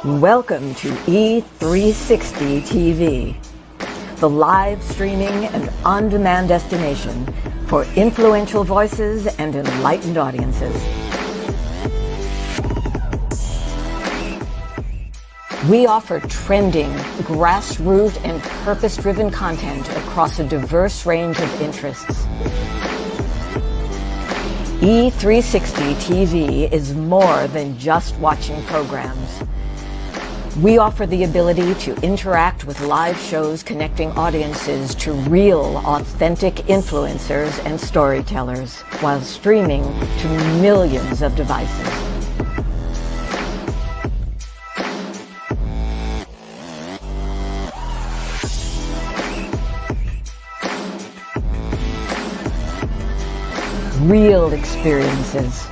Welcome to E360 TV, the live streaming and on-demand destination for influential voices and enlightened audiences. We offer trending, grassroots, and purpose-driven content across a diverse range of interests. E360 TV is more than just watching programs. We offer the ability to interact with live shows connecting audiences to real, authentic influencers and storytellers while streaming to millions of devices. Real experiences.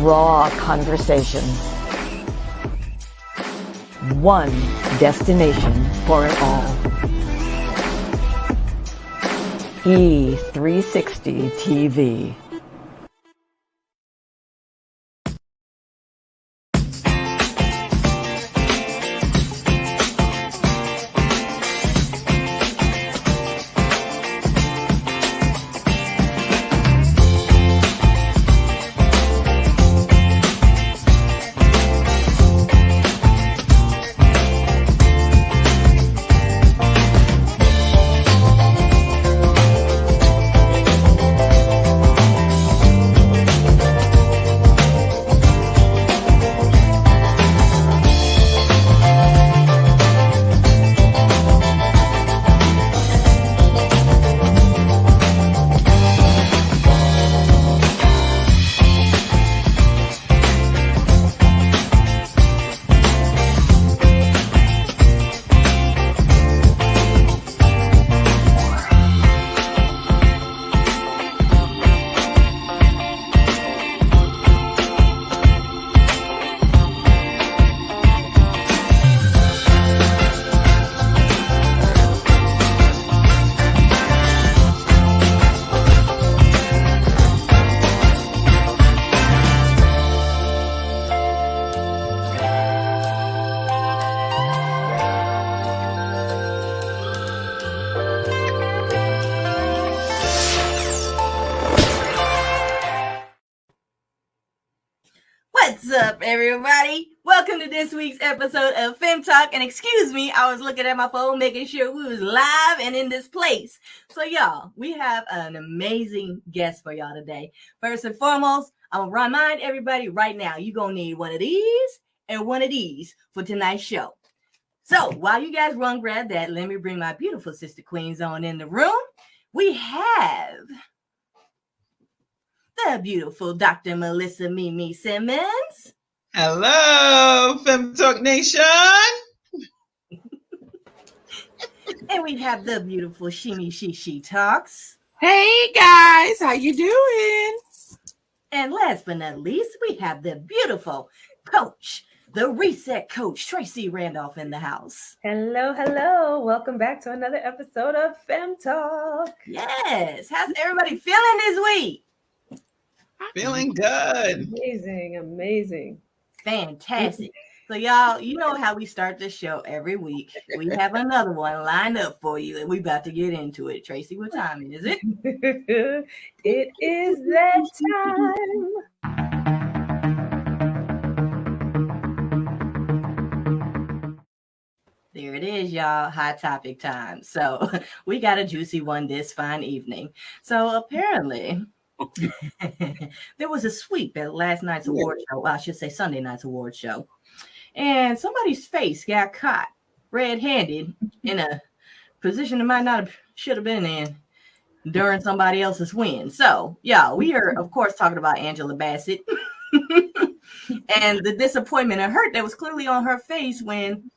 Raw conversation. One destination for it all. E360 TV. What's up, everybody? Welcome to this week's episode of Fem Talk. And excuse me, I was looking at my phone, making sure we was live and in this place. So, y'all, we have an amazing guest for y'all today. First and foremost, I'm going to remind everybody right now, you're going to need one of these and one of these for tonight's show. So, while you guys run grab that, let me bring my beautiful sister queens on in the room. We have the beautiful Dr. Melissa Mimi Simmons. Hello, Fem Talk Nation. And we have the beautiful Shimi She Talks. Hey guys, how you doing? And last but not least, we have the beautiful coach, the reset coach, Tracy Randolph in the house. Hello, hello. Welcome back to another episode of Fem Talk. Yes. How's everybody feeling this week? Feeling good. Amazing, amazing. Fantastic. So, y'all, you know how we start the show every week. We have another one lined up for you, and we about to get into it. Tracy, what time is it? It is that time. There it is, y'all. Hot topic time. So we got a juicy one this fine evening. So apparently there was a sweep at last night's award show. Well, I should say Sunday night's award show. And somebody's face got caught red-handed in a position it might not have should have been in during somebody else's win. So, yeah, we are, of course, talking about Angela Bassett and the disappointment and hurt that was clearly on her face when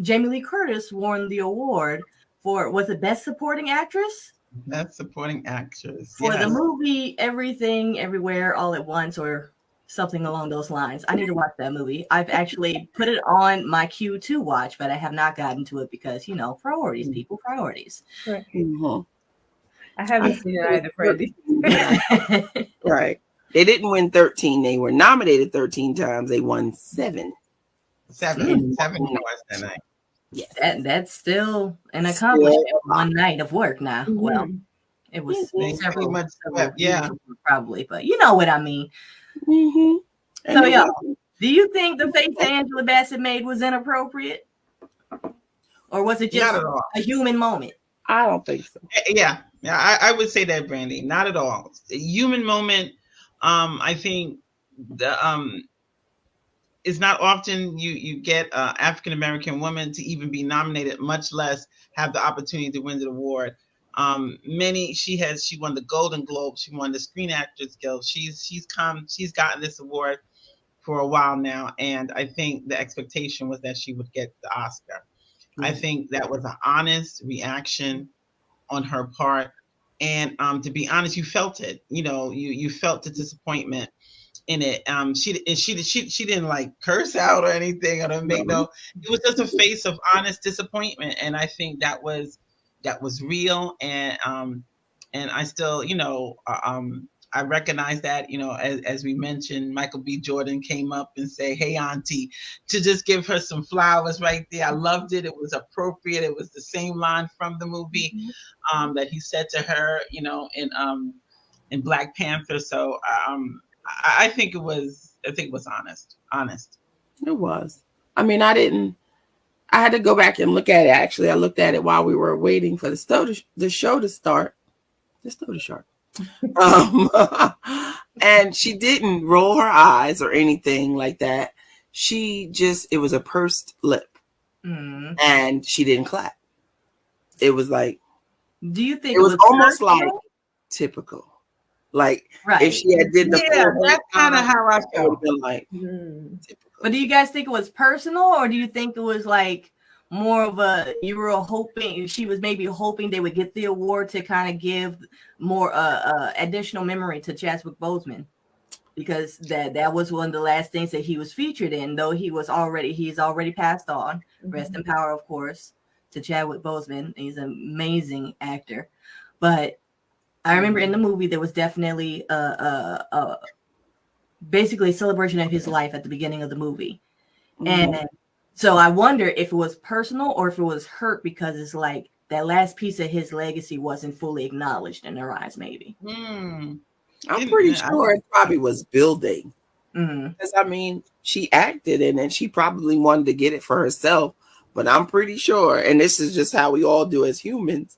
Jamie Lee Curtis won the award for, was it Best Supporting Actress? Best Supporting Actress. For the movie Everything, Everywhere, All at Once, or something along those lines. I need to watch that movie. I've actually put it on my queue to watch, but I have not gotten to it because, you know, priorities, people, priorities. Right. Mm-hmm. I haven't seen it either, Freddie. Right. They didn't win 13. They were nominated 13 times. They won 7. 7 awards that night. Yes. That's still an accomplishment. Still One night of work now. Mhm. Well, it was They several, pretty much several yeah. probably, but you know what I mean. Mm-hmm. So, y'all, do you think the face that Angela Bassett made was inappropriate? Or was it just Not at all. a human moment? I don't think so. Yeah, I would say that, Brandy. Not at all. A human moment. I think the it's not often you get African American women to even be nominated, much less have the opportunity to win the award. She won the Golden Globe, she won the Screen Actors Guild. She's gotten this award for a while now, and I think the expectation was that she would get the Oscar. I think that was an honest reaction on her part, and to be honest, you felt it. You felt the disappointment in it. She didn't like curse out or anything or make no. It was just a face of honest disappointment, and I think that was real. And I still, I recognize that, as we mentioned, Michael B. Jordan came up and say, "Hey, Auntie," to just give her some flowers right there. I loved it. It was appropriate. It was the same line from the movie that he said to her, in Black Panther. So I think it was honest. It was. I mean, I had to go back and look at it. Actually, I looked at it while we were waiting for the show to start. The show to start. And she didn't roll her eyes or anything like that. It was a pursed lip, and she didn't clap. It was like, do you think it was almost personal? like typical? Like, right. If she had did the that's kind of how I felt. Like, typical. But do you guys think it was personal, or do you think it was like more of you were hoping, she was maybe hoping they would get the award to kind of give more additional memory to Chadwick Boseman, because that was one of the last things that he was featured in, though he's already passed on. Rest in power, of course, to Chadwick Boseman. He's an amazing actor. But I remember in the movie there was definitely basically a celebration of his life at the beginning of the movie. And so I wonder if it was personal or if it was hurt because it's like that last piece of his legacy wasn't fully acknowledged in her eyes, maybe. I'm pretty sure it probably was building. Because, I mean, she acted in it. She probably wanted to get it for herself. But I'm pretty sure, and this is just how we all do as humans,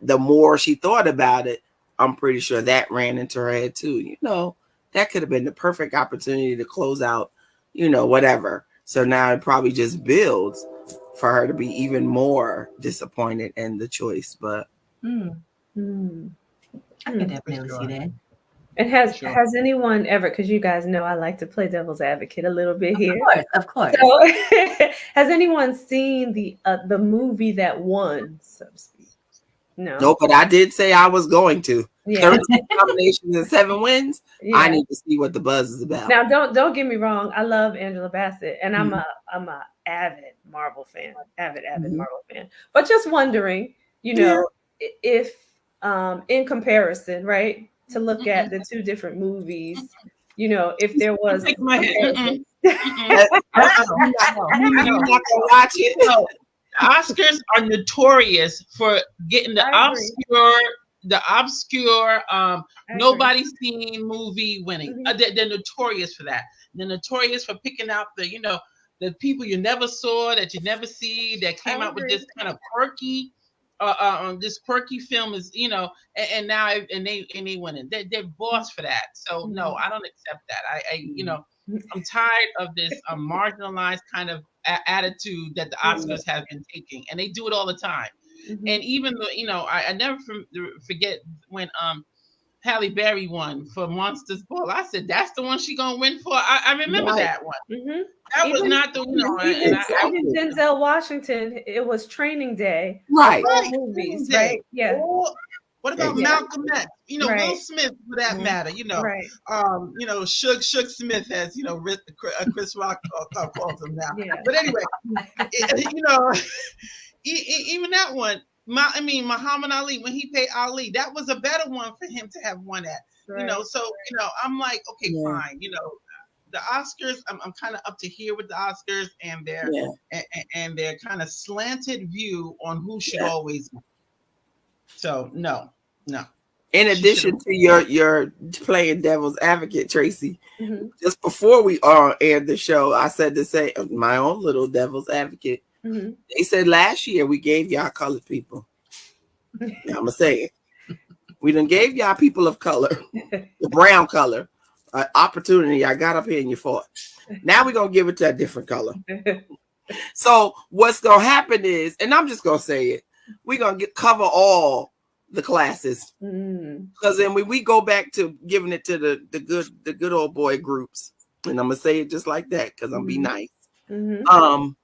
the more she thought about it, I'm pretty sure that ran into her head too. That could have been the perfect opportunity to close out, whatever. So now it probably just builds for her to be even more disappointed in the choice. But I can definitely see that. And has anyone ever, because you guys know I like to play devil's advocate a little bit here. Of course. So, has anyone seen the movie that won, so to speak? No, but I did say I was going to. Yeah. 13 nominations and 7 wins. Yeah. I need to see what the buzz is about. Now, don't get me wrong. I love Angela Bassett, and I'm a avid Marvel fan, avid Marvel fan. But just wondering, if in comparison, right, to look at the two different movies, if there was. Take my head. I'm not gonna watch it. No. Oscars are notorious for getting the obscure, nobody's seen movie winning. They're notorious for that. They're notorious for picking out the people you never saw, that you never see, that came out with this kind of quirky, this quirky film is, and now they winning. They're boss for that. So no, I don't accept that. I'm tired of this marginalized kind of attitude that the Oscars have been taking, and they do it all the time. And even though, I never forget when Halle Berry won for Monsters Ball. I said, that's the one she gonna win for. I remember that one. That was not the even Denzel Washington. It was Training Day. Right. Movies. Right. Yeah. What about Malcolm X? Will Smith, for that matter. Right. Suge Smith, as Chris Rock calls him now. Yeah. But anyway, even that one, Muhammad Ali, when he paid Ali, that was a better one for him to have won at. Right. So I'm like, okay, fine. The Oscars, I'm kind of up to here with the Oscars and their kind of slanted view on who should always win. So no. In addition to your playing devil's advocate, Tracy, just before we aired the show, I said to say my own little devil's advocate. They said last year we gave y'all colored people. Now I'm gonna say it. We done gave y'all people of color, the brown color, opportunity. I got up here and you fought. Now we're gonna give it to a different color. So what's gonna happen is, and I'm just gonna say it, we're gonna cover all the classes, because then when we go back to giving it to the good old boy groups, and I'm gonna say it just like that because I'm be nice. Y'all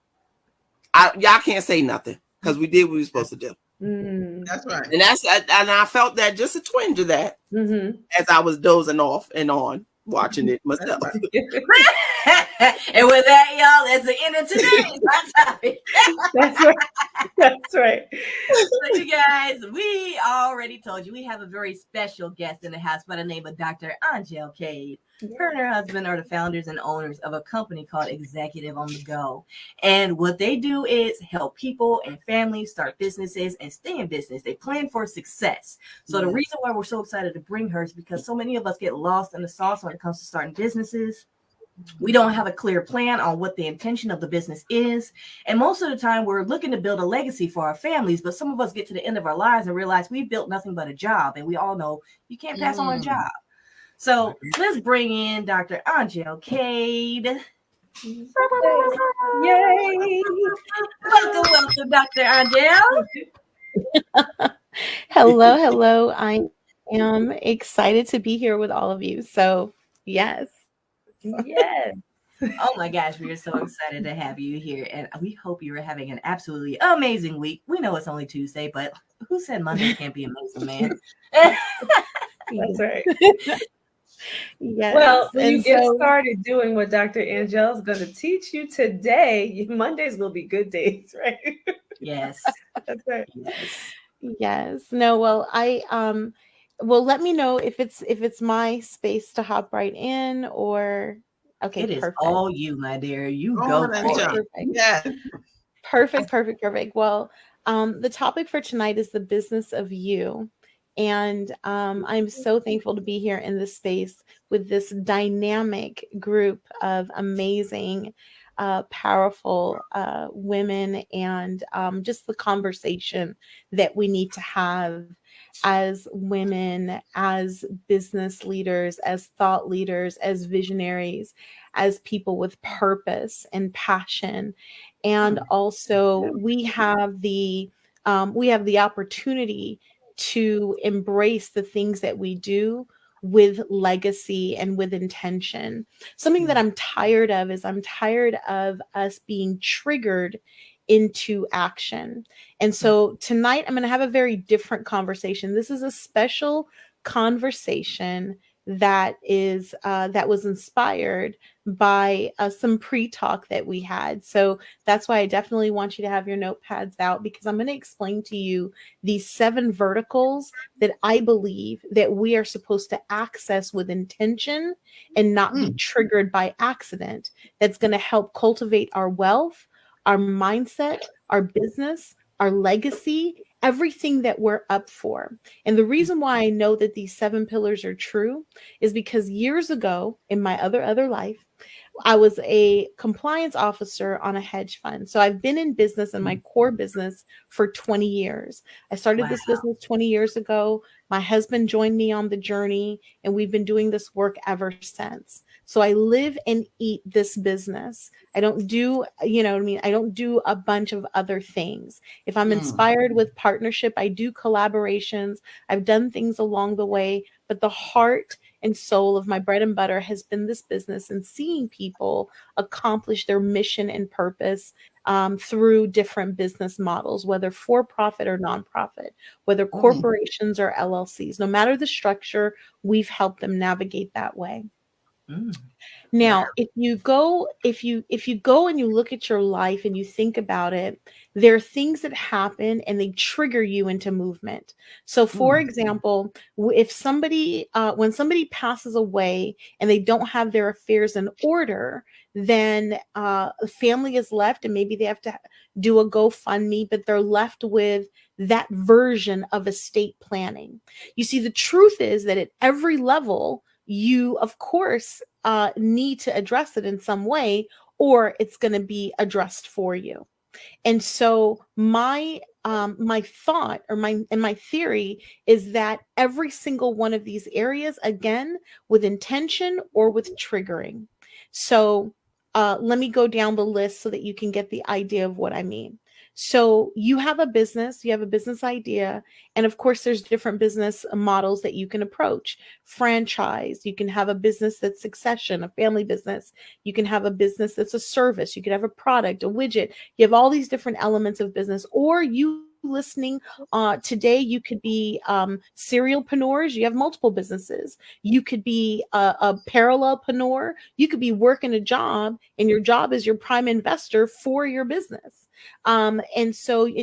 can't say nothing because we did what we were supposed to do. That's right. And I felt that just a twinge of that as I was dozing off and on watching it myself. And with that, y'all, that's the end of today's hot topic. That's right. So you guys, we already told you we have a very special guest in the house by the name of Dr. Angele Cade. Her and her husband are the founders and owners of a company called Executive on the Go. And what they do is help people and families start businesses and stay in business. They plan for success. So the reason why we're so excited to bring her is because so many of us get lost in the sauce when it comes to starting businesses. We don't have a clear plan on what the intention of the business is. And most of the time we're looking to build a legacy for our families, but some of us get to the end of our lives and realize we've built nothing but a job. And we all know you can't pass on a job. So let's bring in Dr. Angele Cade. Yay! Welcome, Dr. Angele. Hello. I am excited to be here with all of you. So, yes. Oh my gosh, we are so excited to have you here. And we hope you are having an absolutely amazing week. We know it's only Tuesday, but who said Monday can't be amazing, man? That's right. Yes. Well, when you get started doing what Dr. Angele is going to teach you today, Mondays will be good days, right? Yes. That's right. Yes. No, well, well, let me know if it's my space to hop right in or okay. It is perfect. all you, my dear. You go for it. Yes. Perfect. Well, the topic for tonight is the business of you. And I'm so thankful to be here in this space with this dynamic group of amazing, powerful women, and just the conversation that we need to have as women, as business leaders, as thought leaders, as visionaries, as people with purpose and passion. And also we have the opportunity to embrace the things that we do with legacy and with intention. Something that I'm tired of is I'm tired of us being triggered into action. And so tonight I'm going to have a very different conversation. This is a special conversation that was inspired by some pre-talk that we had. So that's why I definitely want you to have your notepads out, because I'm going to explain to you these 7 verticals that I believe that we are supposed to access with intention and not be triggered by accident. That's going to help cultivate our wealth, our mindset, our business, our legacy, everything that we're up for. And the reason why I know that these 7 pillars are true is because years ago in my other life, I was a compliance officer on a hedge fund. So I've been in business in my core business for 20 years. I started this business 20 years ago. My husband joined me on the journey, and we've been doing this work ever since. So I live and eat this business. I don't do, I don't do a bunch of other things. If I'm inspired with partnership, I do collaborations. I've done things along the way, but the heart and soul of my bread and butter has been this business and seeing people accomplish their mission and purpose through different business models, whether for-profit or nonprofit, whether corporations or LLCs. No matter the structure, we've helped them navigate that way. Now, if you go and you look at your life and you think about it, there are things that happen and they trigger you into movement. So, for example, if somebody when somebody passes away and they don't have their affairs in order, then a family is left, and maybe they have to do a GoFundMe, but they're left with that version of estate planning. You see, the truth is that at every level, you, of course, need to address it in some way, or it's going to be addressed for you. And so my thought or my theory is that every single one of these areas, again, with intention or with triggering. So let me go down the list so that you can get the idea of what I mean. So you have a business idea, and of course there's different business models that you can approach. Franchise, you can have a business that's succession, a family business. You can have a business that's a service. You could have a product, a widget. You have all these different elements of business. Or you listening today, you could be serialpreneurs. You have multiple businesses. You could be a parallelpreneur. You could be working a job, and your job is your prime investor for your business. And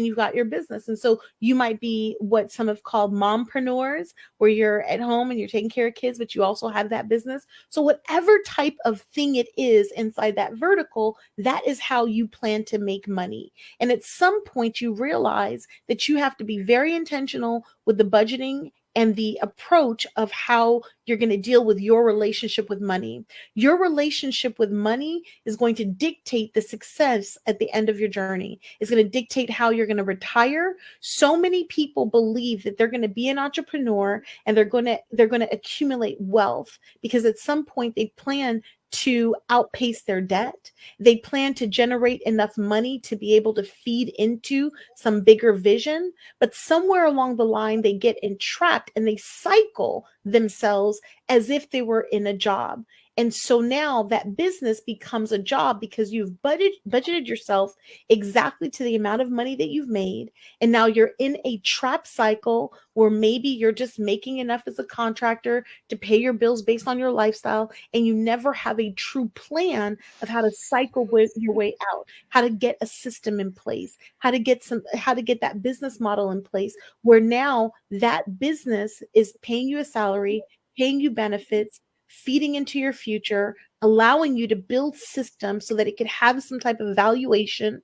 you've got your business. And so you might be what some have called mompreneurs, where you're at home and you're taking care of kids, but you also have that business. So whatever type of thing it is inside that vertical, that is how you plan to make money. And at some point you realize that you have to be very intentional with the budgeting and the approach of how you're going to deal with your relationship with money. Your relationship with money is going to dictate the success at the end of your journey. It's going to dictate how you're going to retire. So many people believe that they're going to be an entrepreneur and they're going to accumulate wealth because at some point they plan to outpace their debt. They plan to generate enough money to be able to feed into some bigger vision, but somewhere along the line, they get entrapped and they cycle themselves as if they were in a job. And so now that business becomes a job because you've budgeted yourself exactly to the amount of money that you've made. And now you're in a trap cycle where maybe you're just making enough as a contractor to pay your bills based on your lifestyle. And you never have a true plan of how to cycle with your way out, how to get a system in place, how to get that business model in place where now that business is paying you a salary, paying you benefits, feeding into your future, allowing you to build systems so that it could have some type of valuation.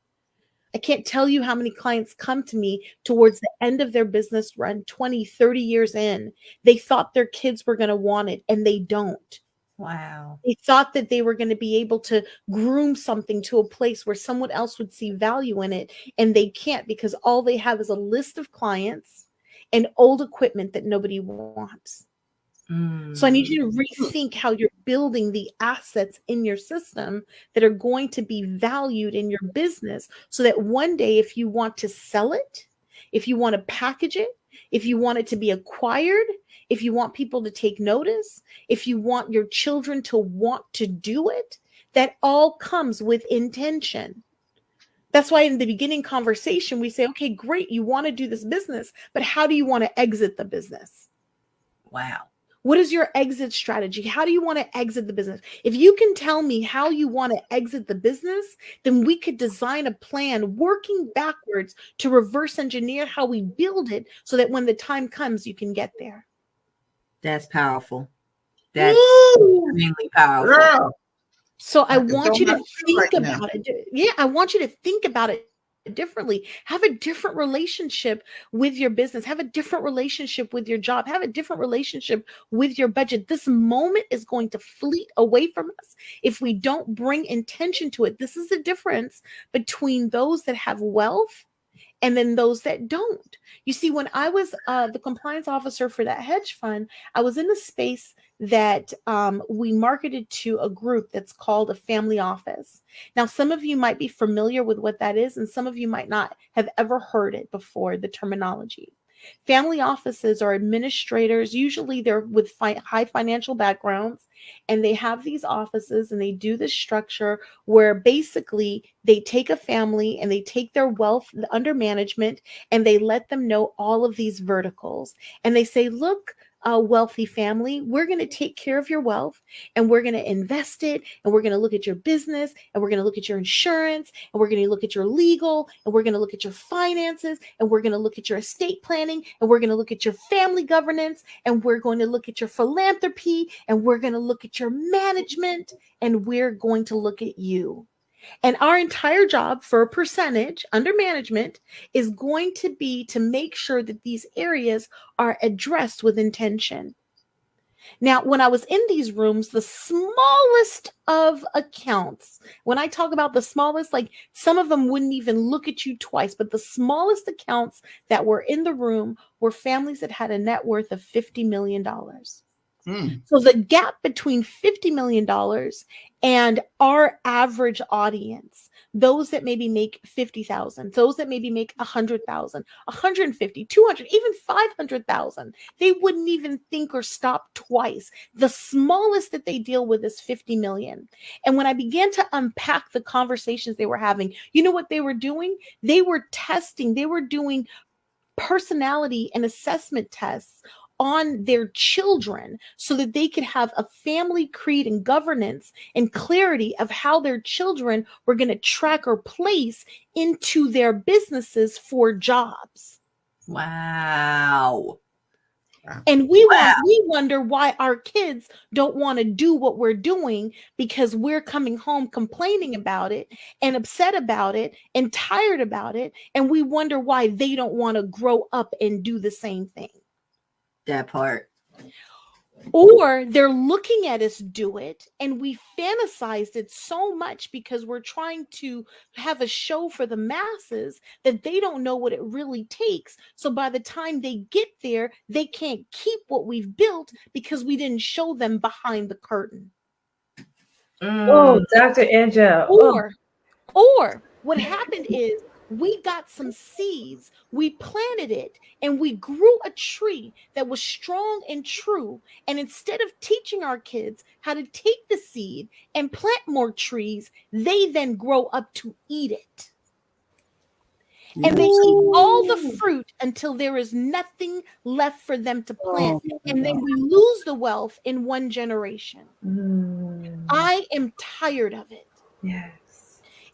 I can't tell you how many clients come to me towards the end of their business run, 20, 30 years in. They thought their kids were going to want it, and they don't. Wow. They thought that they were going to be able to groom something to a place where someone else would see value in it, and they can't because all they have is a list of clients and old equipment that nobody wants. So I need you to rethink how you're building the assets in your system that are going to be valued in your business so that one day, if you want to sell it, if you want to package it, if you want it to be acquired, if you want people to take notice, if you want your children to want to do it, that all comes with intention. That's why in the beginning conversation, we say, okay, great, you want to do this business, but how do you want to exit the business? Wow. What is your exit strategy? How do you want to exit the business? If you can tell me how you want to exit the business, then we could design a plan working backwards to reverse engineer how we build it so that when the time comes, you can get there. That's powerful. That's extremely powerful. Girl. So I want you to think about it. Yeah, I want you to think about it differently. Have a different relationship with your business. Have a different relationship with your job. Have a different relationship with your budget. This moment is going to fleet away from us if we don't bring intention to it. This is the difference between those that have wealth and then those that don't. You see, when I was the compliance officer for that hedge fund, I was in a space that we marketed to a group that's called a family office. Now, some of you might be familiar with what that is, and some of you might not have ever heard it before, the terminology. Family offices are administrators. Usually they're with high financial backgrounds, and they have these offices and they do this structure where basically they take a family and they take their wealth under management and they let them know all of these verticals. And they say, look, a wealthy family, we're going to take care of your wealth and we're going to invest it. And we're going to look at your business and we're going to look at your insurance and we're going to look at your legal and we're going to look at your finances and we're going to look at your estate planning and we're going to look at your family governance and we're going to look at your philanthropy and we're going to look at your management and we're going to look at you. And our entire job for a percentage under management is going to be to make sure that these areas are addressed with intention. Now, when I was in these rooms, the smallest of accounts, when I talk about the smallest, like some of them wouldn't even look at you twice, but the smallest accounts that were in the room were families that had a net worth of $50 million. So the gap between $50 million and our average audience, those that maybe make 50,000, those that maybe make 100,000, 150, 200, even 500,000, they wouldn't even think or stop twice. The smallest that they deal with is 50 million. And when I began to unpack the conversations they were having, you know what they were doing? They were testing, they were doing personality and assessment tests on their children so that they could have a family creed and governance and clarity of how their children were going to track or place into their businesses for jobs. Wow. And we wonder why our kids don't want to do what we're doing because we're coming home complaining about it and upset about it and tired about it. And we wonder why they don't want to grow up and do the same thing. That part. Or they're looking at us do it and we fantasized it so much because we're trying to have a show for the masses that they don't know what it really takes. So by the time they get there, they can't keep what we've built because we didn't show them behind the curtain. Oh, Dr. Angele. Or what happened is we got some seeds, we planted it, and we grew a tree that was strong and true. And instead of teaching our kids how to take the seed and plant more trees, they then grow up to eat it. And they eat all the fruit until there is nothing left for them to plant. And then we lose the wealth in one generation. I am tired of it. Yes.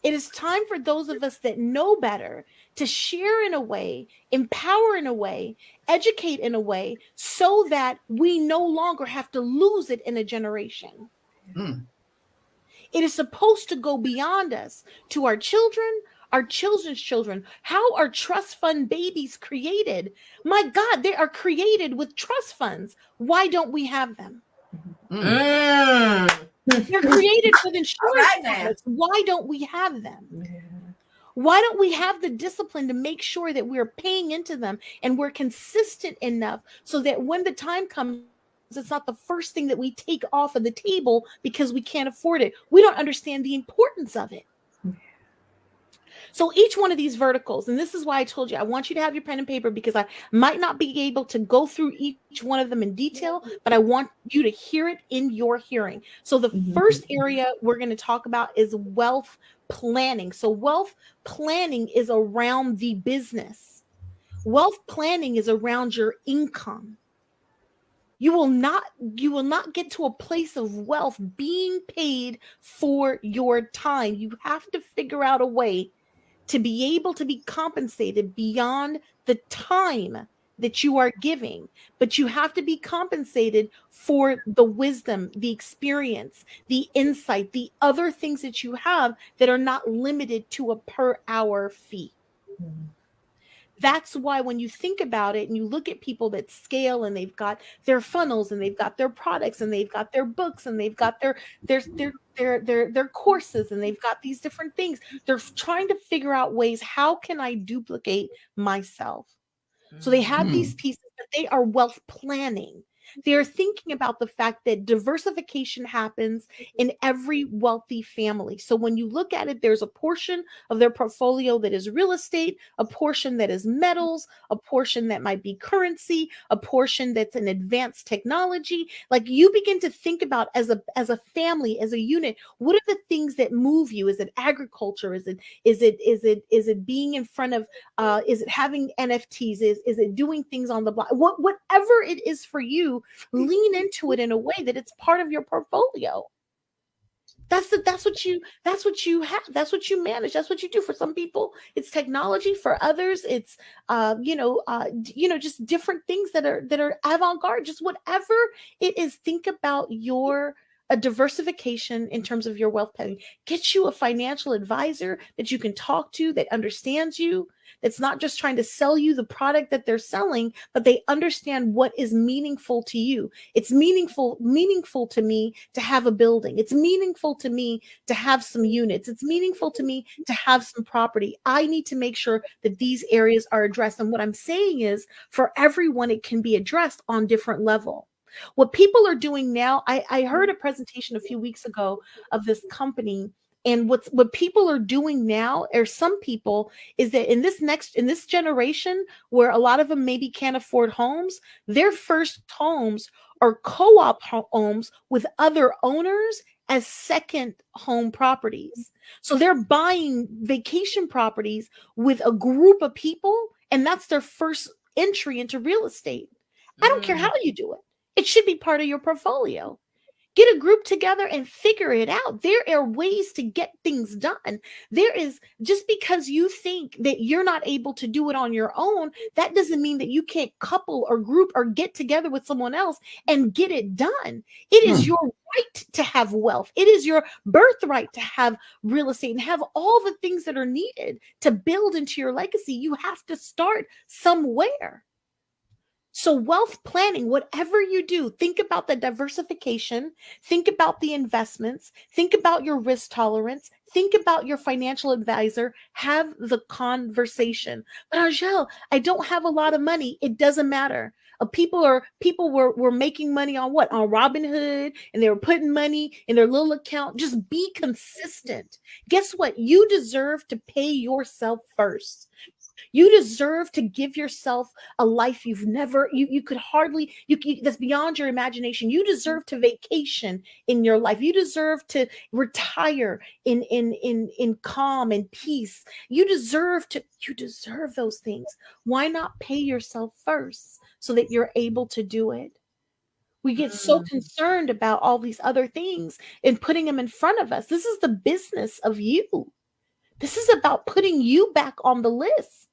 It is time for those of us that know better to share in a way, empower in a way, educate in a way, so that we no longer have to lose it in a generation. It is supposed to go beyond us to our children, our children's children. How are trust fund babies created? My God, they are created with trust funds. Why don't we have them? They're created with insurance products. Why don't we have them? Why don't we have the discipline to make sure that we're paying into them and we're consistent enough so that when the time comes, it's not the first thing that we take off of the table because we can't afford it. We don't understand the importance of it. So each one of these verticals, and this is why I told you, I want you to have your pen and paper because I might not be able to go through each one of them in detail, but I want you to hear it in your hearing. So the first area we're going to talk about is wealth planning. So wealth planning is around the business. Wealth planning is around your income. You will not get to a place of wealth being paid for your time. You have to figure out a way to be able to be compensated beyond the time that you are giving, but you have to be compensated for the wisdom, the experience, the insight, the other things that you have that are not limited to a per hour fee. That's why when you think about it and you look at people that scale and they've got their funnels and they've got their products and they've got their books and they've got their courses and they've got these different things, they're trying to figure out ways, how can I duplicate myself? So they have these pieces, but they are wealth planning. They're thinking about the fact that diversification happens in every wealthy family. So when you look at it, there's a portion of their portfolio that is real estate, a portion that is metals, a portion that might be currency, a portion that's an advanced technology. Like, you begin to think about as a family, as a unit, what are the things that move you? Is it agriculture? Is it being in front of is it having NFTs? Is it doing things on the block? Whatever it is for you, lean into it in a way that it's part of your portfolio. That's what you have. That's what you manage. That's what you do. For some people, it's technology. For others, it's just different things that are avant-garde. Just whatever it is, think about a diversification in terms of your wealth planning. Get you a financial advisor that you can talk to, that understands you, that's not just trying to sell you the product that they're selling, but they understand what is meaningful to you. It's meaningful to me to have a building. It's meaningful to me to have some units. It's meaningful to me to have some property. I need to make sure that these areas are addressed. And what I'm saying is, for everyone, it can be addressed on different level. What people are doing now, I heard a presentation a few weeks ago of this company, and what people are doing now, or some people, is that in this generation, where a lot of them maybe can't afford homes, their first homes are co-op homes with other owners as second home properties. So they're buying vacation properties with a group of people, and that's their first entry into real estate. I don't care how you do it. It should be part of your portfolio. Get a group together and figure it out. There are ways to get things done. Just because you think that you're not able to do it on your own, that doesn't mean that you can't couple or group or get together with someone else and get it done. It is your right to have wealth. It is your birthright to have real estate and have all the things that are needed to build into your legacy. You have to start somewhere. So wealth planning, whatever you do, think about the diversification, think about the investments, think about your risk tolerance, think about your financial advisor, have the conversation. But Angele, I don't have a lot of money. It doesn't matter. People were making money on what? On Robinhood, and they were putting money in their little account. Just be consistent. Guess what? You deserve to pay yourself first. You deserve to give yourself a life you could hardly, that's beyond your imagination. You deserve to vacation in your life. You deserve to retire in calm and peace. You deserve those things. Why not pay yourself first so that you're able to do it? We get so concerned about all these other things and putting them in front of us. This is the business of you. This is about putting you back on the list.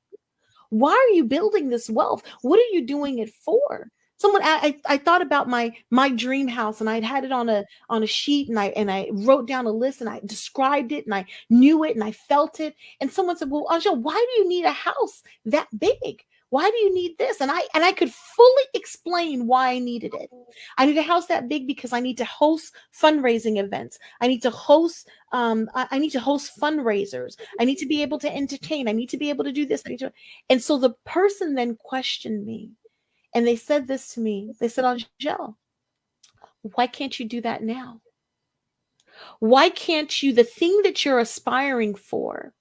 Why are you building this wealth? What are you doing it for? I thought about my dream house, and I'd had it on a sheet, and I wrote down a list, and I described it, and I knew it, and I felt it. And someone said, "Well, Angele, why do you need a house that big? Why do you need this?" And I could fully explain why I needed it. I need a house that big because I need to host fundraising events. I need to host fundraisers. I need to be able to entertain. I need to be able to do this. And so the person then questioned me, and they said this to me. They said, "Angele, why can't you do that now? Why can't you, the thing that you're aspiring for,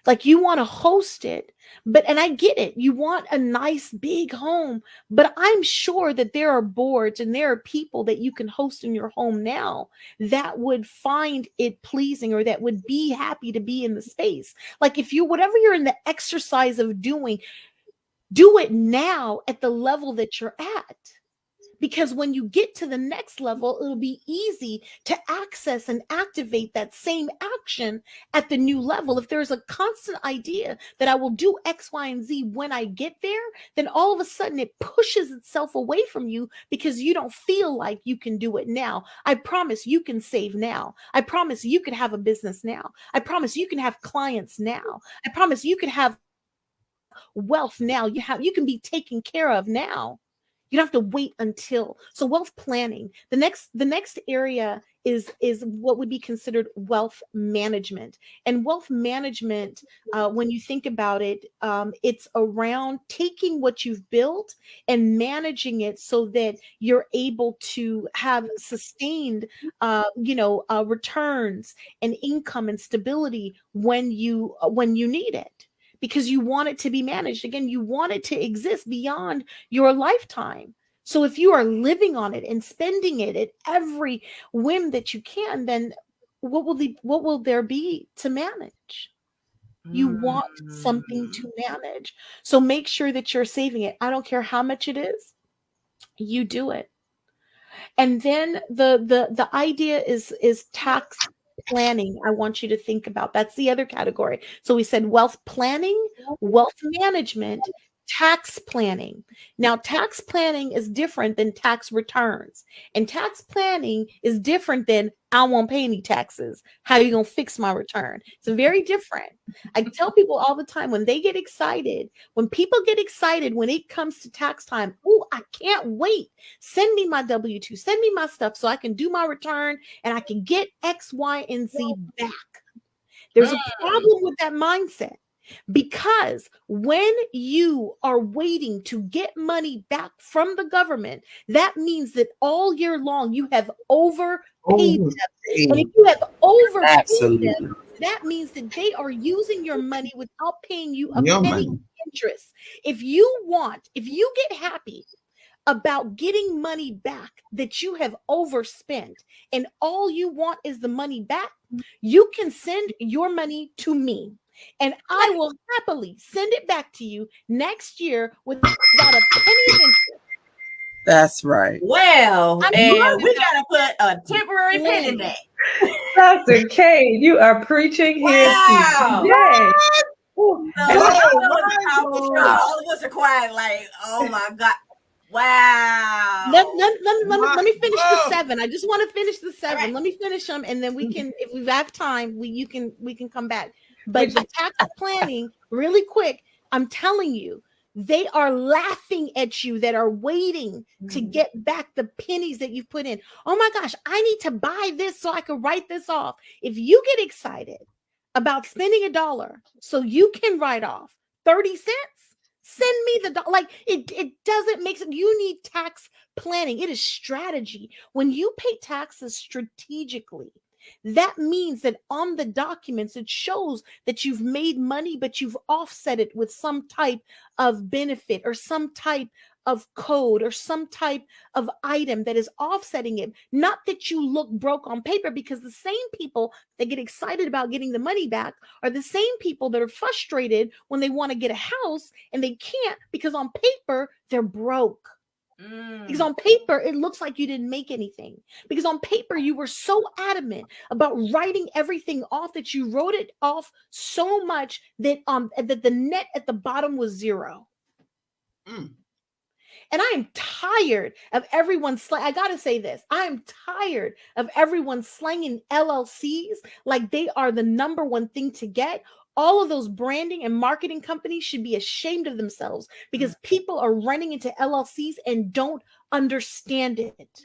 like, you want to host it, and I get it. You want a nice big home, but I'm sure that there are boards and there are people that you can host in your home now that would find it pleasing, or that would be happy to be in the space. Like, whatever you're in the exercise of doing, do it now at the level that you're at. Because when you get to the next level, it'll be easy to access and activate that same action at the new level. If there's a constant idea that I will do X, Y, and Z when I get there, then all of a sudden it pushes itself away from you because you don't feel like you can do it now. I promise you can save now. I promise you can have a business now. I promise you can have clients now. I promise you can have wealth now. You can be taken care of now. You don't have to wait until. So wealth planning. The next area is what would be considered wealth management. And wealth management, when you think about it, it's around taking what you've built and managing it so that you're able to have sustained, returns and income and stability when you need it. Because you want it to be managed. Again, you want it to exist beyond your lifetime. So if you are living on it and spending it at every whim that you can, then what will there be to manage? You want something to manage. So make sure that you're saving it. I don't care how much it is. You do it. And then the idea is tax planning. I want you to think about. That's the other category. So we said wealth planning, wealth management, tax planning. Now, tax planning is different than tax returns. And tax planning is different than I won't pay any taxes. How are you going to fix my return? It's very different. I tell people all the time when people get excited when it comes to tax time, oh, I can't wait. Send me my W-2, send me my stuff so I can do my return and I can get X, Y, and Z back. There's a problem with that mindset. Because when you are waiting to get money back from the government, that means that all year long you have overpaid them. And if you have overpaid them, that means that they are using your money without paying you a penny interest. If you get happy about getting money back that you have overspent and all you want is the money back, you can send your money to me. And I will happily send it back to you next year without a penny of interest. That's right. Well, and we got to put a temporary pin in that. Dr. Cade, you are preaching here today. All of us are quiet, like, oh my God. Wow. Let me finish the 7. I just want to finish the 7. Right. Let me finish them, and then we can, if we have time, we can come back. But the tax planning, really quick, I'm telling you, they are laughing at you that are waiting to get back the pennies that you've put in. Oh my gosh, I need to buy this so I can write this off. If you get excited about spending $1 so you can write off 30 cents, send me the dollar. Like it doesn't make sense. You need tax planning. It is strategy. When you pay taxes strategically, that means that on the documents, it shows that you've made money, but you've offset it with some type of benefit or some type of code or some type of item that is offsetting it. Not that you look broke on paper, because the same people that get excited about getting the money back are the same people that are frustrated when they want to get a house and they can't because on paper, they're broke. Because on paper, it looks like you didn't make anything. Because on paper, you were so adamant about writing everything off that you wrote it off so much that that the net at the bottom was 0. And I am tired of everyone I gotta say this. I am tired of everyone slanging LLCs like they are the number one thing to get. All of those branding and marketing companies should be ashamed of themselves because people are running into LLCs and don't understand it.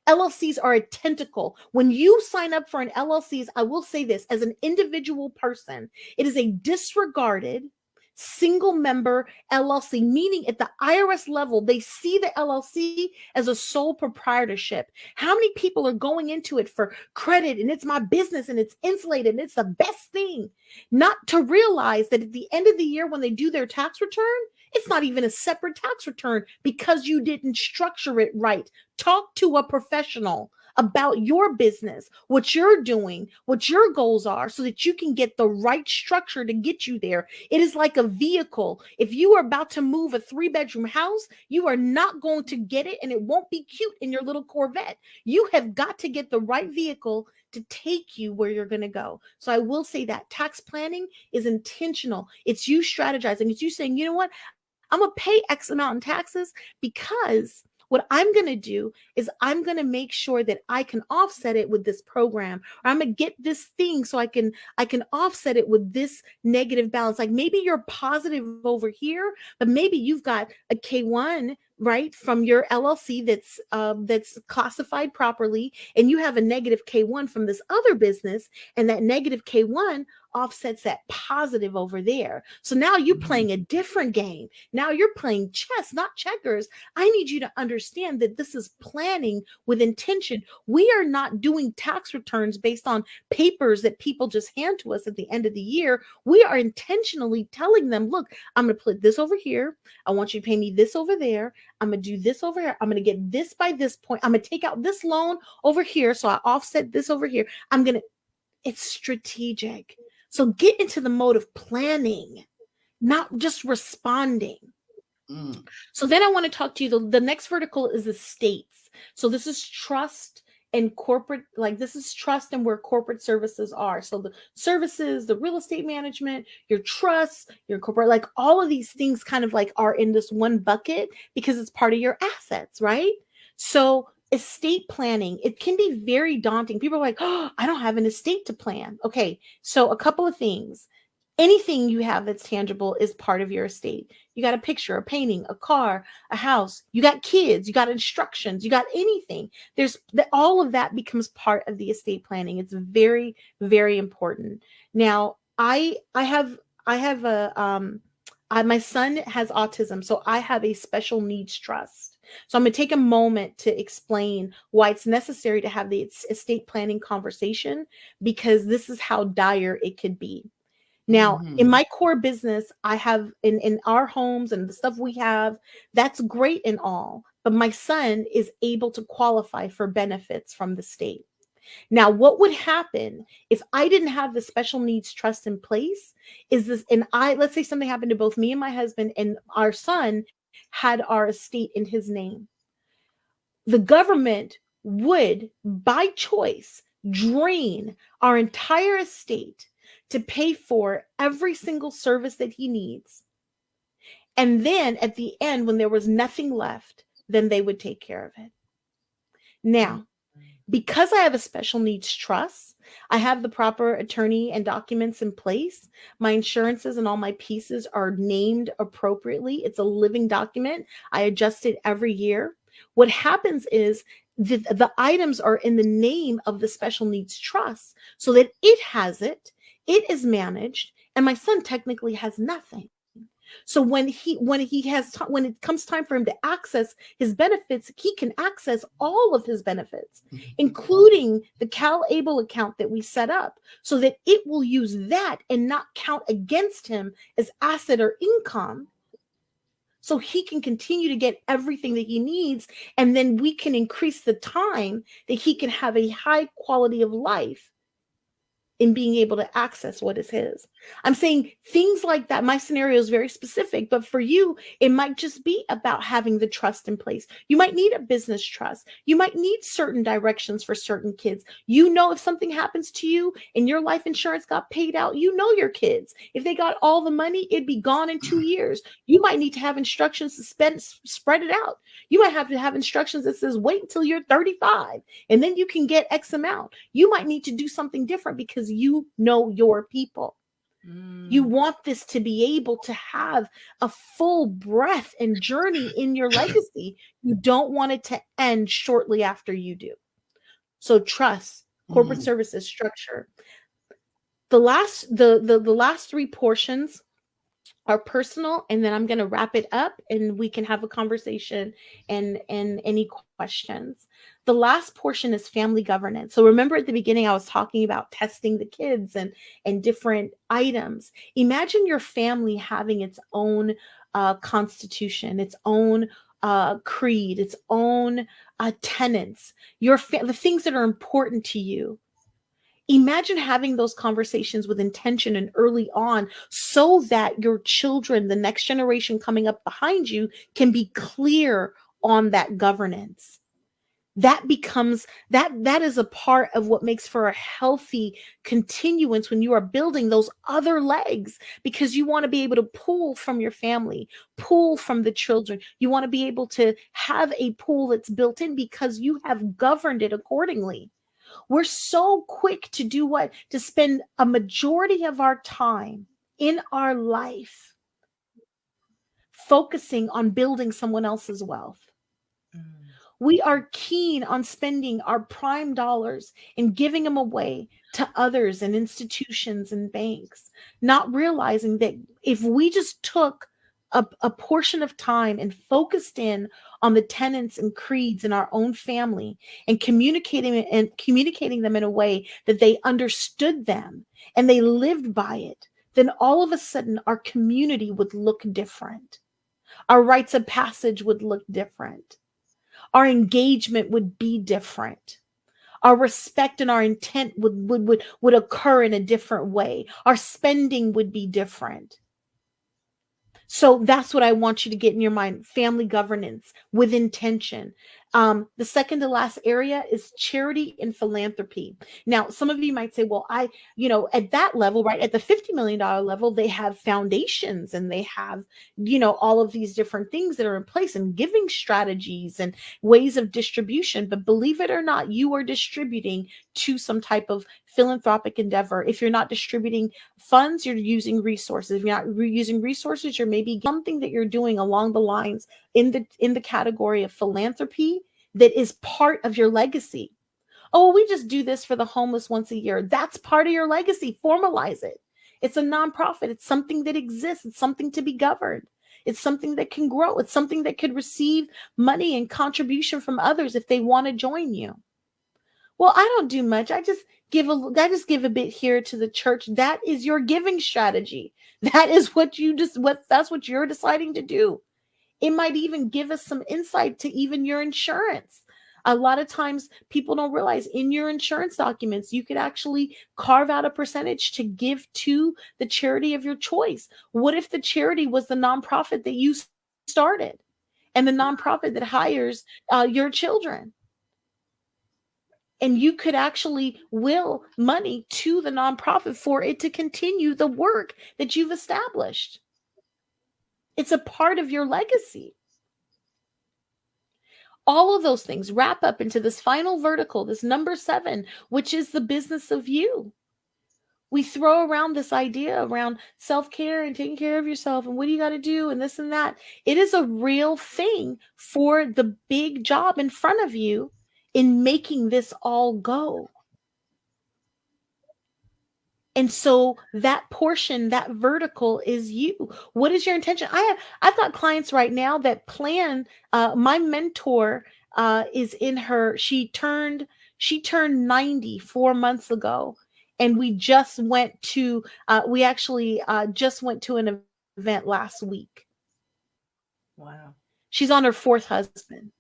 LLCs are a tentacle. When you sign up for an LLC, I will say this, as an individual person, it is a disregarded single member LLC, meaning at the IRS level, they see the LLC as a sole proprietorship. How many people are going into it for credit and it's my business and it's insulated and it's the best thing, not to realize that at the end of the year when they do their tax return, it's not even a separate tax return because you didn't structure it right. Talk to a professional about your business, what you're doing, what your goals are, so that you can get the right structure to get you there. It is like a vehicle. If you are about to move a 3-bedroom house, you are not going to get it and it won't be cute in your little Corvette. You have got to get the right vehicle to take you where you're going to go. So I will say that tax planning is intentional. It's you strategizing. It's you saying, you know what? I'm going to pay X amount in taxes because what I'm going to do is I'm going to make sure that I can offset it with this program, or I'm going to get this thing so I can offset it with this negative balance. Like maybe you're positive over here, but maybe you've got a K1 right, from your LLC that's classified properly, and you have a negative K1 from this other business, and that negative K1 offsets that positive over there. So now you're playing a different game. Now you're playing chess, not checkers. I need you to understand that this is planning with intention. We are not doing tax returns based on papers that people just hand to us at the end of the year. We are intentionally telling them, look, I'm going to put this over here. I want you to pay me this over there. I'm going to do this over here. I'm going to get this by this point. I'm going to take out this loan over here. So I offset this over here. It's strategic. So get into the mode of planning, not just responding. So then I want to talk to you. The next vertical is estates. So this is trust and corporate, like this is trust and where corporate services are. So the services, the real estate management, your trust, your corporate, like all of these things kind of like are in this one bucket because it's part of your assets, right? So estate planning, it can be very daunting. People are like, oh, I don't have an estate to plan. Okay, so a couple of things. Anything you have that's tangible is part of your estate. You got a picture, a painting, a car, a house, you got kids, you got instructions, you got anything. All of that becomes part of the estate planning. It's very, very important. Now, my son has autism, so I have a special needs trust. So I'm going to take a moment to explain why it's necessary to have the estate planning conversation, because this is how dire it could be. Now, in my core business, I have in our homes and the stuff we have, that's great and all, but my son is able to qualify for benefits from the state. Now, what would happen if I didn't have the special needs trust in place let's say something happened to both me and my husband and our son had our estate in his name. The government would, by choice, drain our entire estate to pay for every single service that he needs. And then at the end, when there was nothing left, then they would take care of it. Now, because I have a special needs trust, I have the proper attorney and documents in place. My insurances and all my pieces are named appropriately. It's a living document. I adjust it every year. What happens is the items are in the name of the special needs trust so that it has it. It is managed, and my son technically has nothing. So when it comes time for him to access his benefits, he can access all of his benefits, including the CalAble account that we set up, so that it will use that and not count against him as asset or income. So he can continue to get everything that he needs, and then we can increase the time that he can have a high quality of life in being able to access what is his. I'm saying things like that. My scenario is very specific, but for you, it might just be about having the trust in place. You might need a business trust. You might need certain directions for certain kids. You know, if something happens to you and your life insurance got paid out, you know your kids. If they got all the money, it'd be gone in 2 years. You might need to have instructions to spread it out. You might have to have instructions that says, wait until you're 35, and then you can get X amount. You might need to do something different because you know your people. You want this to be able to have a full breath and journey in your legacy. You don't want it to end shortly after you do. So trust, corporate services, structure. The last 3 portions are personal, and then I'm going to wrap it up and we can have a conversation and any questions. The last portion is family governance. So remember at the beginning, I was talking about testing the kids and different items. Imagine your family having its own constitution, its own creed, its own tenets, the things that are important to you. Imagine having those conversations with intention and early on so that your children, the next generation coming up behind you, can be clear on that governance. That becomes, that is a part of what makes for a healthy continuance when you are building those other legs, because you want to be able to pull from your family, pull from the children. You want to be able to have a pool that's built in because you have governed it accordingly. We're so quick to do what? To spend a majority of our time in our life focusing on building someone else's wealth. We are keen on spending our prime dollars and giving them away to others and institutions and banks, not realizing that if we just took a portion of time and focused in on the tenets and creeds in our own family and communicating them in a way that they understood them and they lived by it, then all of a sudden our community would look different. Our rites of passage would look different. Our engagement would be different. Our respect and our intent would occur in a different way. Our spending would be different. So that's what I want you to get in your mind. Family governance with intention. The second to last area is charity and philanthropy. Now, some of you might say, well, at that level, right, at the $50 million level, they have foundations and they have, all of these different things that are in place and giving strategies and ways of distribution. But believe it or not, you are distributing to some type of philanthropic endeavor. If you're not distributing funds, you're using resources. If you're not using resources, you're maybe something that you're doing along the lines in the category of philanthropy that is part of your legacy. Oh, we just do this for the homeless once a year. That's part of your legacy. Formalize it. It's a nonprofit. It's something that exists. It's something to be governed. It's something that can grow. It's something that could receive money and contribution from others if they want to join you. Well, I don't do much. I just give a bit here to the church. That is your giving strategy. That is that's what you're deciding to do. It might even give us some insight to even your insurance. A lot of times people don't realize in your insurance documents, you could actually carve out a percentage to give to the charity of your choice. What if the charity was the nonprofit that you started and the nonprofit that hires your children? And you could actually will money to the nonprofit for it to continue the work that you've established. It's a part of your legacy. All of those things wrap up into this final vertical, this number 7, which is the business of you. We throw around this idea around self-care and taking care of yourself and what do you got to do and this and that. It is a real thing for the big job in front of you in making this all go. And so that portion, that vertical is you. What is your intention? I've got clients right now that plan. My mentor is in her. She turned 90 4 months ago, and we just went to. We actually just went to an event last week. Wow. She's on her 4th husband.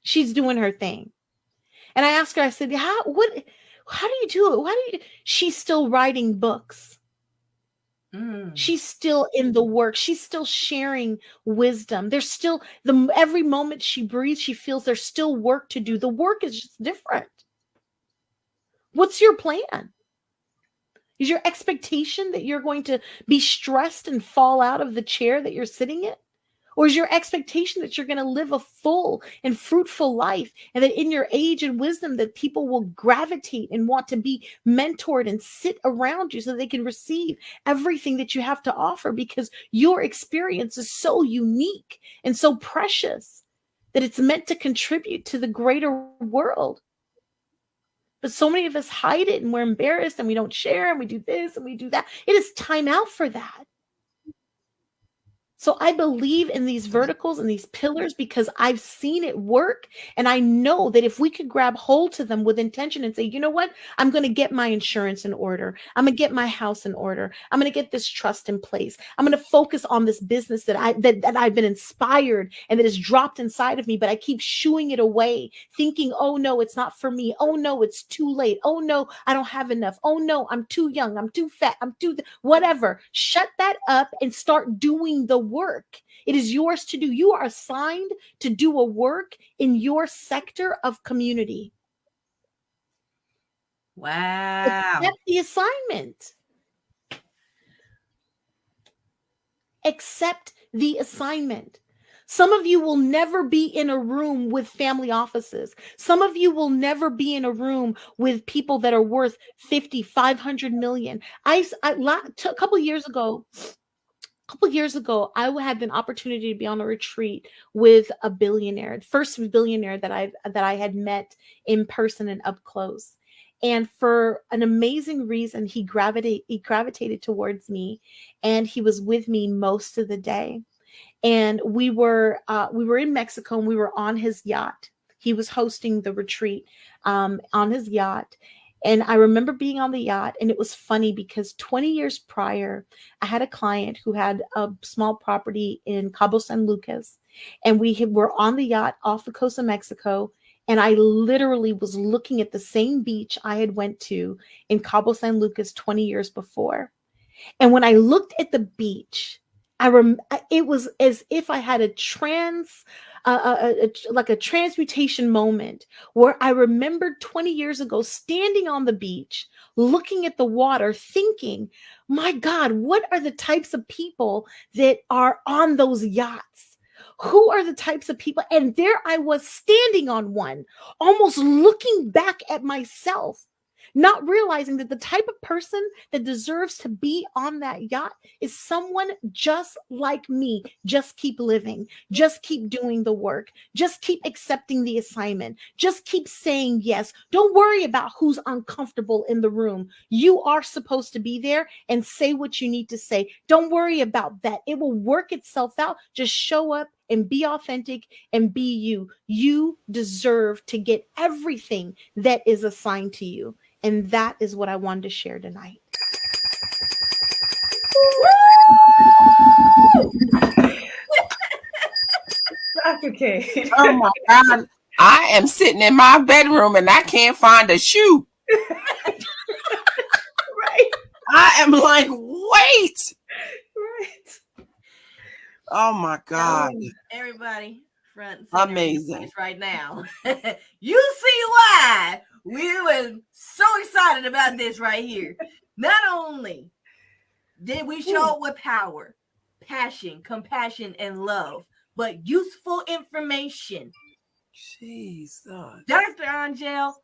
She's doing her thing, and I asked her. I said, How do you do it? She's still writing books. She's still in the work. She's still sharing wisdom. There's still every moment she breathes, she feels there's still work to do. The work is just different. What's your plan? Is your expectation that you're going to be stressed and fall out of the chair that you're sitting in? Or is your expectation that you're going to live a full and fruitful life and that in your age and wisdom that people will gravitate and want to be mentored and sit around you so they can receive everything that you have to offer because your experience is so unique and so precious that it's meant to contribute to the greater world. But so many of us hide it and we're embarrassed and we don't share and we do this and we do that. It is time out for that. So I believe in these verticals and these pillars because I've seen it work. And I know that if we could grab hold to them with intention and say, you know what, I'm going to get my insurance in order. I'm going to get my house in order. I'm going to get this trust in place. I'm going to focus on this business that I've been inspired and that is dropped inside of me, but I keep shooing it away, thinking, oh no, it's not for me. Oh no, it's too late. Oh no, I don't have enough. Oh no, I'm too young. I'm too fat. I'm too whatever. Shut that up and start doing the work. It is yours to do. You are assigned to do a work in your sector of community. Wow. Accept the assignment. Accept the assignment. Some of you will never be in a room with family offices. Some of you will never be in a room with people that are worth 50, 500 million. A couple of years ago, couple of years ago, I had an opportunity to be on a retreat with a billionaire, the first billionaire that I had met in person and up close. And for an amazing reason, he gravitated towards me, and he was with me most of the day. And we were in Mexico, and we were on his yacht. He was hosting the retreat on his yacht. And I remember being on the yacht, and it was funny because 20 years prior, I had a client who had a small property in Cabo San Lucas, and we were on the yacht off the coast of Mexico. And I literally was looking at the same beach I had went to in Cabo San Lucas 20 years before. And when I looked at the beach, it was as if I had a transmutation moment where I remembered 20 years ago standing on the beach, looking at the water, thinking, my God, what are the types of people that are on those yachts? Who are the types of people? And there I was standing on one, almost looking back at myself, not realizing that the type of person that deserves to be on that yacht is someone just like me. Just keep living. Just keep doing the work. Just keep accepting the assignment. Just keep saying yes. Don't worry about who's uncomfortable in the room. You are supposed to be there and say what you need to say. Don't worry about that. It will work itself out. Just show up and be authentic and be you. You deserve to get everything that is assigned to you. And that is what I wanted to share tonight. Dr. Cade. Oh my God. I am sitting in my bedroom and I can't find a shoe. Right. I am like, wait. Right. Oh my God. Everybody, front amazing right now. You see why we were so excited about this right here. Not only did we show up with power, passion, compassion, and love, but useful information. Jesus. Dr. Angele,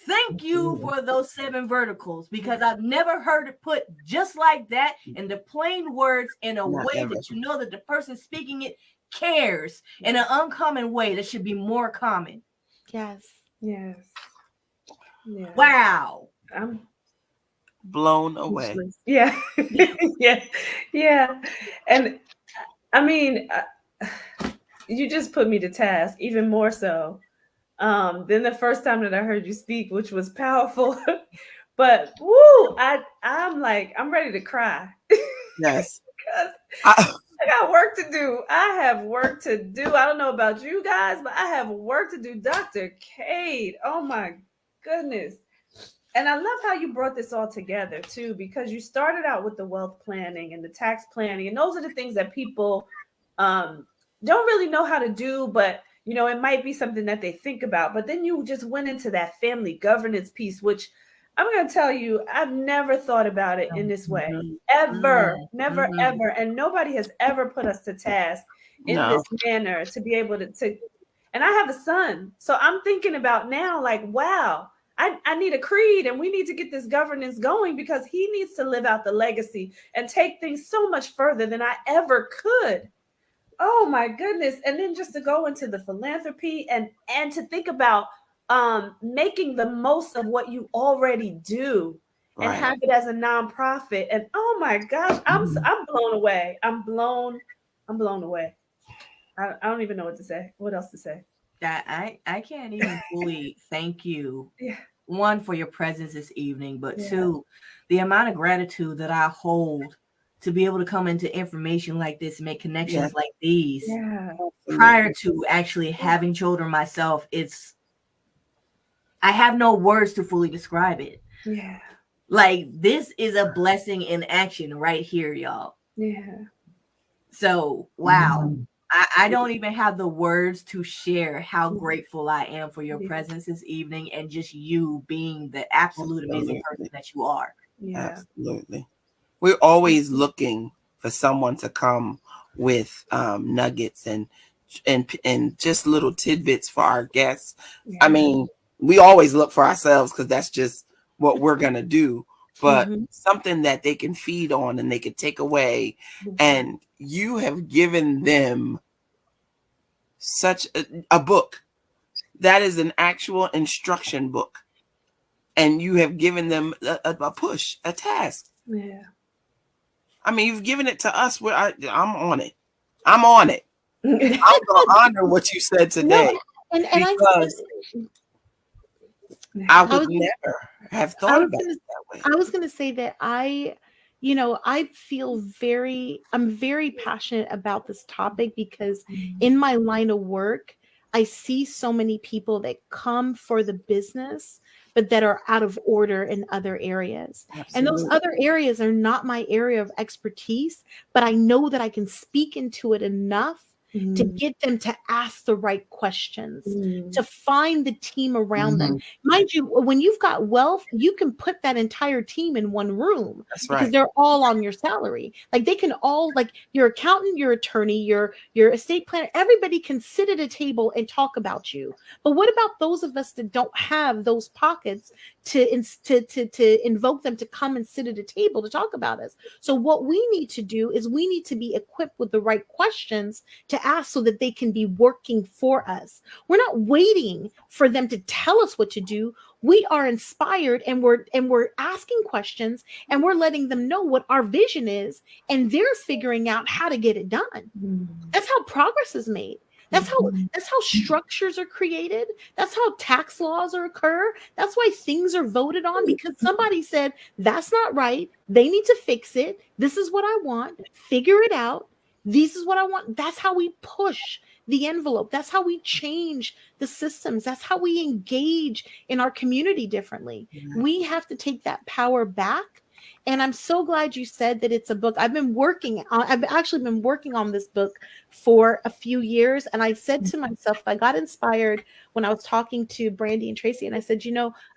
thank you for those 7 verticals, because I've never heard it put just like that in the plain words in a way that you know that the person speaking it cares in an uncommon way that should be more common. Yes. Yes. Yeah. Wow. I'm blown away. Yeah. Yeah. Yeah. And I mean, you just put me to task even more so than the first time that I heard you speak, which was powerful. But woo, I'm ready to cry. Yes. Because I got work to do. I have work to do. I don't know about you guys, but I have work to do. Dr. Cade, oh my goodness. And I love how you brought this all together too, because you started out with the wealth planning and the tax planning. And those are the things that people don't really know how to do, but you know, it might be something that they think about. But then you just went into that family governance piece, which I'm going to tell you, I've never thought about it in this way, ever, never, ever. And nobody has ever put us to task in this manner to be able to. And I have a son. So I'm thinking about now, like, wow, I need a creed and we need to get this governance going, because he needs to live out the legacy and take things so much further than I ever could. Oh my goodness. And then just to go into the philanthropy and to think about making the most of what you already do and have it as a nonprofit. And oh my gosh, I'm blown away. I'm blown away. I don't even know what to say. What else to say? I can't even fully thank you. Yeah. One, for your presence this evening, but two, the amount of gratitude that I hold to be able to come into information like this and make connections like these prior to actually having children myself. I have no words to fully describe it. Yeah. Like, this is a blessing in action right here, y'all. Yeah. So, wow. I don't even have the words to share how grateful I am for your presence this evening and just you being the absolute amazing person that you are. Yeah. Absolutely. We're always looking for someone to come with nuggets and just little tidbits for our guests. Yeah. I mean, we always look for ourselves because that's just what we're going to do. but something that they can feed on and they can take away. And you have given them such a book that is an actual instruction book. And you have given them a push, a task. Yeah. I mean, you've given it to us. Where I'm on it. I'm on it. I'm going to honor what you said today. No, and because I would never have thought about it that way. I was going to say that I feel I'm very passionate about this topic because in my line of work, I see so many people that come for the business, but that are out of order in other areas. Absolutely. And those other areas are not my area of expertise, but I know that I can speak into it enough to get them to ask the right questions, to find the team around them. Mind you, when you've got wealth, you can put that entire team in one room. That's because they're all on your salary. Like they can all, like your accountant, your attorney, your estate planner, everybody can sit at a table and talk about you. But what about those of us that don't have those pockets to invoke them to come and sit at a table to talk about us? So what we need to do is we need to be equipped with the right questions to ask so that they can be working for us. We're not waiting for them to tell us what to do. We are inspired and we're asking questions and we're letting them know what our vision is, and they're figuring out how to get it done. That's how progress is made. That's how structures are created. That's how tax laws occur. That's why things are voted on, because somebody said, that's not right. They need to fix it. This is what I want. Figure it out. This is what I want. That's how we push the envelope. That's how we change the systems. That's how we engage in our community differently. We have to take that power back. And I'm so glad you said that it's a book. I've actually been working on this book for a few years. And I said to myself, I got inspired when I was talking to Brandy and Tracy. And I said,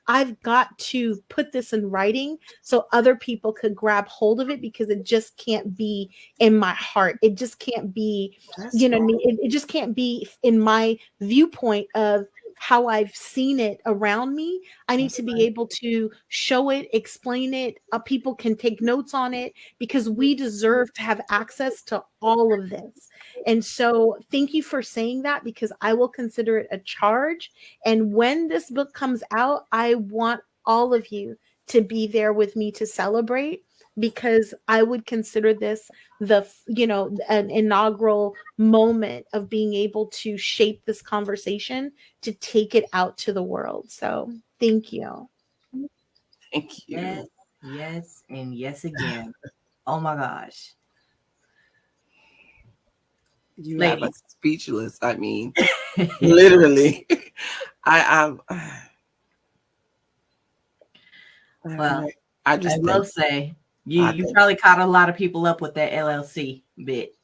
I've got to put this in writing so other people could grab hold of it, because it just can't be in my heart. It just can't be, it just can't be in my viewpoint of how I've seen it around me. I need to be able to show it, explain it. People can take notes on it, because we deserve to have access to all of this. And so thank you for saying that, because I will consider it a charge. And when this book comes out, I want all of you to be there with me to celebrate, because I would consider this an inaugural moment of being able to shape this conversation to take it out to the world. So thank you. Thank you. Yes, and yes again. Oh my gosh. You have us speechless. I mean, literally. I will say you probably caught a lot of people up with that LLC bit.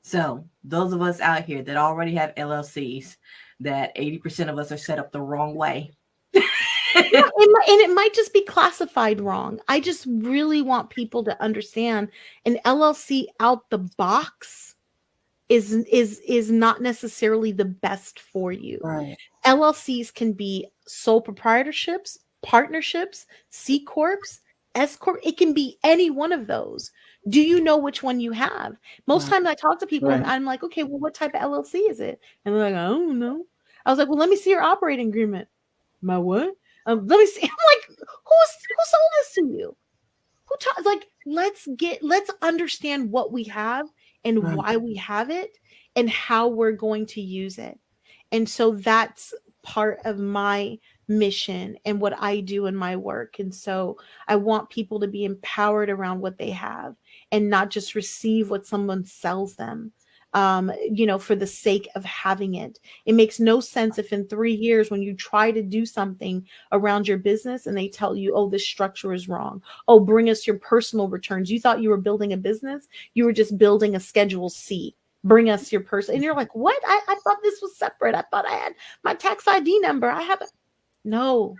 So those of us out here that already have LLCs, that 80% of us are set up the wrong way. And it might just be classified wrong. I just really want people to understand an LLC out the box is not necessarily the best for you. Right. LLCs can be sole proprietorships, partnerships, C corps, S corp. It can be any one of those. Do you know which one you have? Most times I talk to people and I'm like, okay, well, what type of LLC is it? And they're like, I don't know. I was like, well, let me see your operating agreement. My what? Let me see. I'm like, who sold this to you? Let's understand what we have and why we have it and how we're going to use it. And so that's part of my mission and what I do in my work. And so I want people to be empowered around what they have and not just receive what someone sells them, for the sake of having it. It makes no sense if in 3 years, when you try to do something around your business and they tell you, oh, this structure is wrong. Oh, bring us your personal returns. You thought you were building a business. You were just building a Schedule C. Bring us your person. And you're like, what? I thought this was separate. I thought I had my tax ID number. I haven't. No,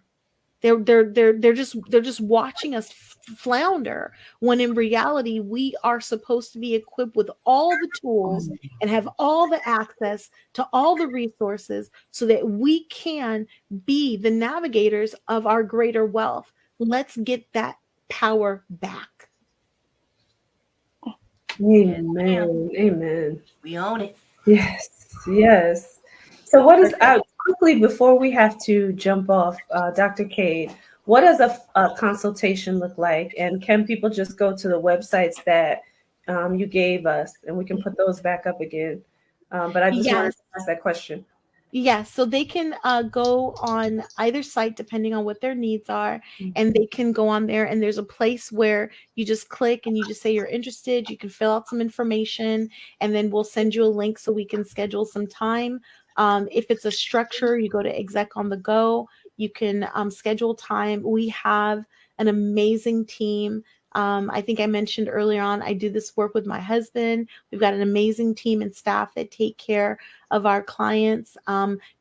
they're just watching us flounder, when in reality we are supposed to be equipped with all the tools and have all the access to all the resources so that we can be the navigators of our greater wealth. Let's get that power back. Amen. Amen. We own it. Yes. Yes. So what is quickly before we have to jump off, Dr. Cade, what does a consultation look like? And can people just go to the websites that you gave us, and we can put those back up again? But I just wanted to ask that question. Yes, so they can go on either site depending on what their needs are, and they can go on there, and there's a place where you just click and you just say you're interested. You can fill out some information, and then we'll send you a link so we can schedule some time. If it's a structure, you go to Exec on the Go. You can schedule time. We have an amazing team. I think I mentioned earlier on, I do this work with my husband. We've got an amazing team and staff that take care of our clients.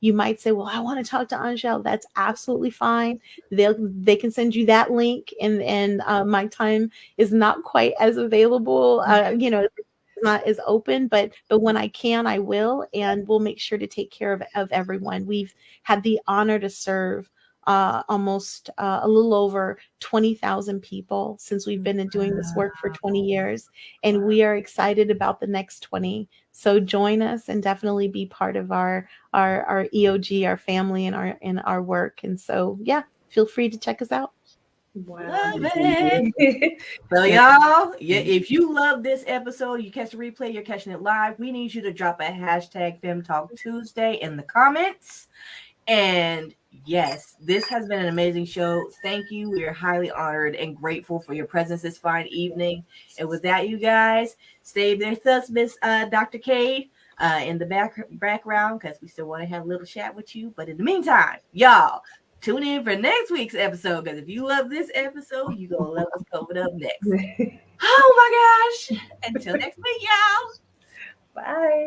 You might say, well, I want to talk to Angele. That's absolutely fine. They can send you that link, and my time is not quite as available. It's not as open, but when I can, I will, and we'll make sure to take care of everyone. We've had the honor to serve almost a little over 20,000 people since we've been doing this work for 20 years, and we are excited about the next 20. So join us and definitely be part of our EOG, our family, and our work. And so, yeah, feel free to check us out. Wow. Love it. So y'all, if you love this episode, you catch the replay, you're catching it live, we need you to drop a hashtag FemTalkTuesday in the comments. And yes, this has been an amazing show. Thank you. We are highly honored and grateful for your presence this fine evening. And with that, you guys, stay there with us, Miss Dr. Cade, in the background, because we still want to have a little chat with you. But in the meantime, y'all, tune in for next week's episode, because if you love this episode, you're going to love what's coming up next. Oh, my gosh. Until next week, y'all. Bye.